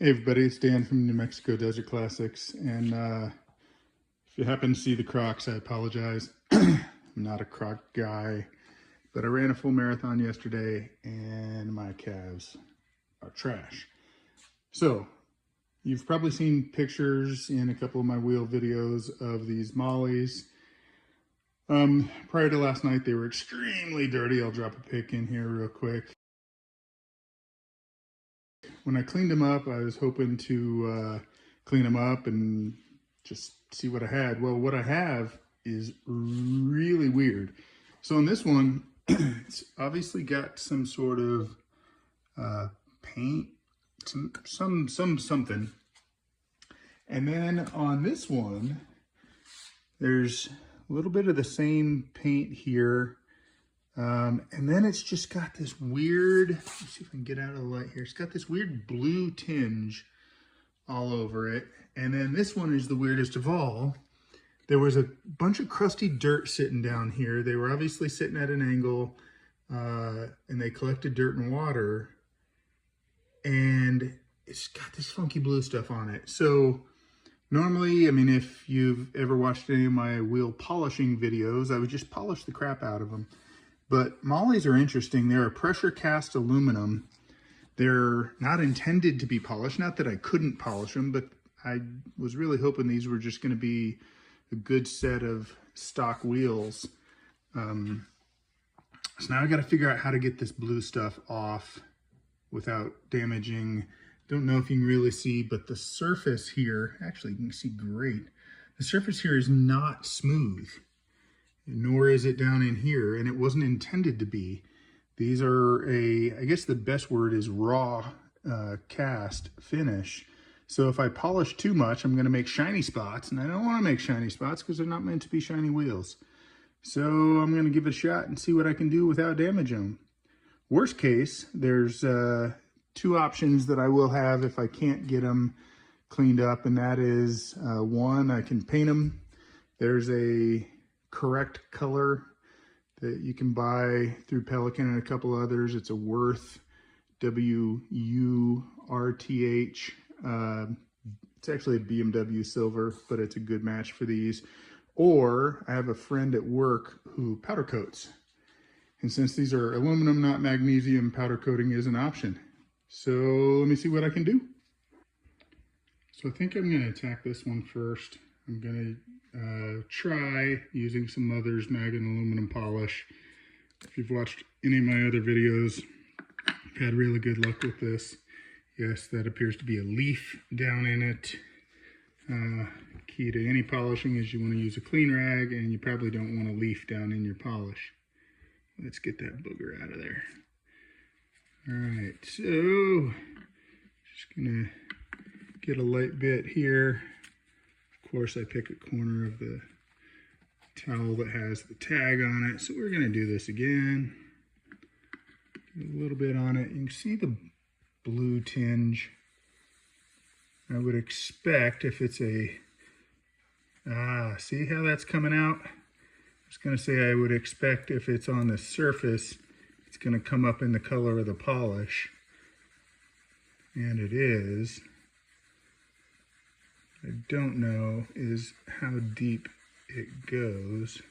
Hey everybody, it's Dan from New Mexico Desert Classics, and if you happen to see the Crocs, I apologize. I'm not a Croc guy, but I ran a full marathon yesterday, and my calves are trash. So, you've probably seen pictures in a couple of my wheel videos of these Mahles. Prior to last night, they were extremely dirty. I'll drop a pic in here real quick. When I cleaned them up, I was hoping to clean them up and just see what I had. Well, what I have is really weird. So in this one, it's obviously got some sort of paint, something. And then on this one, there's a little bit of the same paint here. And then it's just got this weird, let's see if I can get out of the light here. It's got this weird blue tinge all over it. And then this one is the weirdest of all. There was a bunch of crusty dirt sitting down here. They were obviously sitting at an angle, and they collected dirt and water. And it's got this funky blue stuff on it. So normally, I mean, if you've ever watched any of my wheel polishing videos, I would just polish the crap out of them. But Mahles are interesting. They're a pressure cast aluminum. They're not intended to be polished. Not that I couldn't polish them, but I was really hoping these were just going to be a good set of stock wheels. So now I got to figure out how to get this blue stuff off without damaging. Don't know if you can really see, but the surface here, actually you can see great. The surface here is not smooth, nor is it down in here, and it wasn't intended to be. These are I guess the best word is raw cast finish. So if I polish too much, I'm gonna make shiny spots, and I don't wanna make shiny spots because they're not meant to be shiny wheels. So I'm gonna give it a shot and see what I can do without damaging them. Worst case, there's two options that I will have if I can't get them cleaned up, and that is one, I can paint them. There's a correct color that you can buy through Pelican and a couple others. It's a Worth, W-U-R-T-H. It's actually a BMW silver, but it's a good match for these. Or I have a friend at work who powder coats. And since these are aluminum, not magnesium, powder coating is an option. So let me see what I can do. So I think I'm gonna attack this one first. I'm gonna try using some Mother's Mag and aluminum polish. If you've watched any of my other videos, I've had really good luck with this. Yes, that appears to be a leaf down in it. Key to any polishing is you want to use a clean rag, and you probably don't want a leaf down in your polish. Let's get that booger out of there. All right, so just gonna get a light bit here. Of course, I pick a corner of the towel that has the tag on it. So we're gonna do this again. Get a little bit on it. You can see the blue tinge. I would expect if it's a, see how that's coming out? I was gonna say I would expect if it's on the surface, it's gonna come up in the color of the polish. And it is. I don't know is how deep it goes.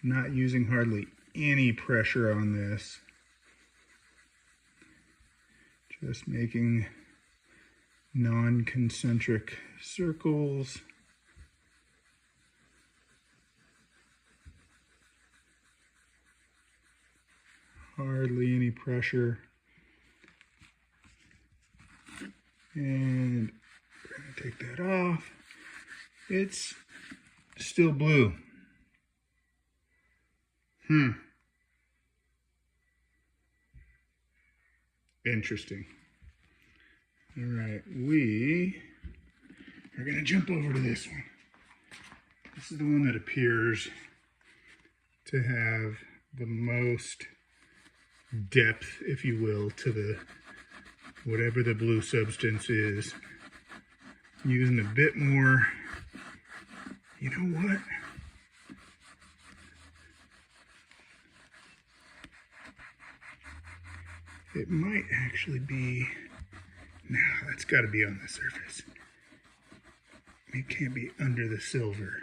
Not using hardly any pressure on this. Just making non-concentric circles. Hardly any pressure. And we're gonna take that off. It's still blue. Interesting. All right, we are gonna jump over to this one. This is the one that appears to have the most depth, if you will, to the whatever the blue substance is. Using a bit more, you know what? It might actually be Now, that's got to be on the surface. It can't be under the silver.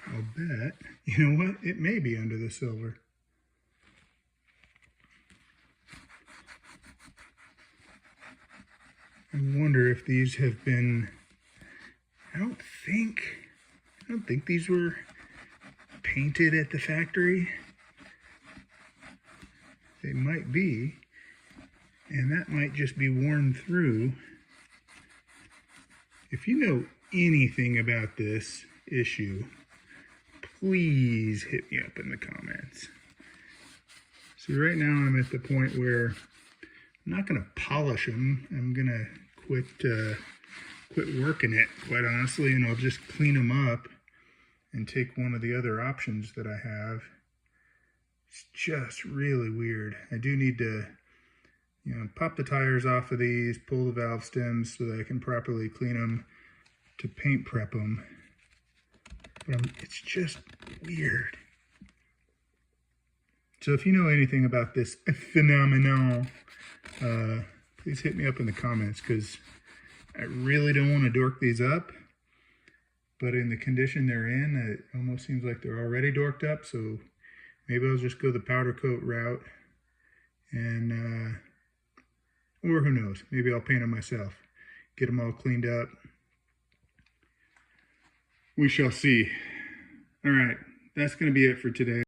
I'll bet. You know what? It may be under the silver. I wonder if these have been... I don't think these were painted at the factory. They might be. And that might just be worn through. If you know anything about this issue, please hit me up in the comments. See, right now I'm at the point where I'm not going to polish them. I'm going to quit working it, quite honestly, and I'll just clean them up and take one of the other options that I have. It's just really weird. I do need to, pop the tires off of these, pull the valve stems so that I can properly clean them to paint prep them. But it's just weird. So if you know anything about this phenomenon, please hit me up in the comments, because I really don't want to dork these up. But in the condition they're in, it almost seems like they're already dorked up. So maybe I'll just go the powder coat route, and or who knows, maybe I'll paint them myself, get them all cleaned up. We shall see. All right, that's going to be it for today.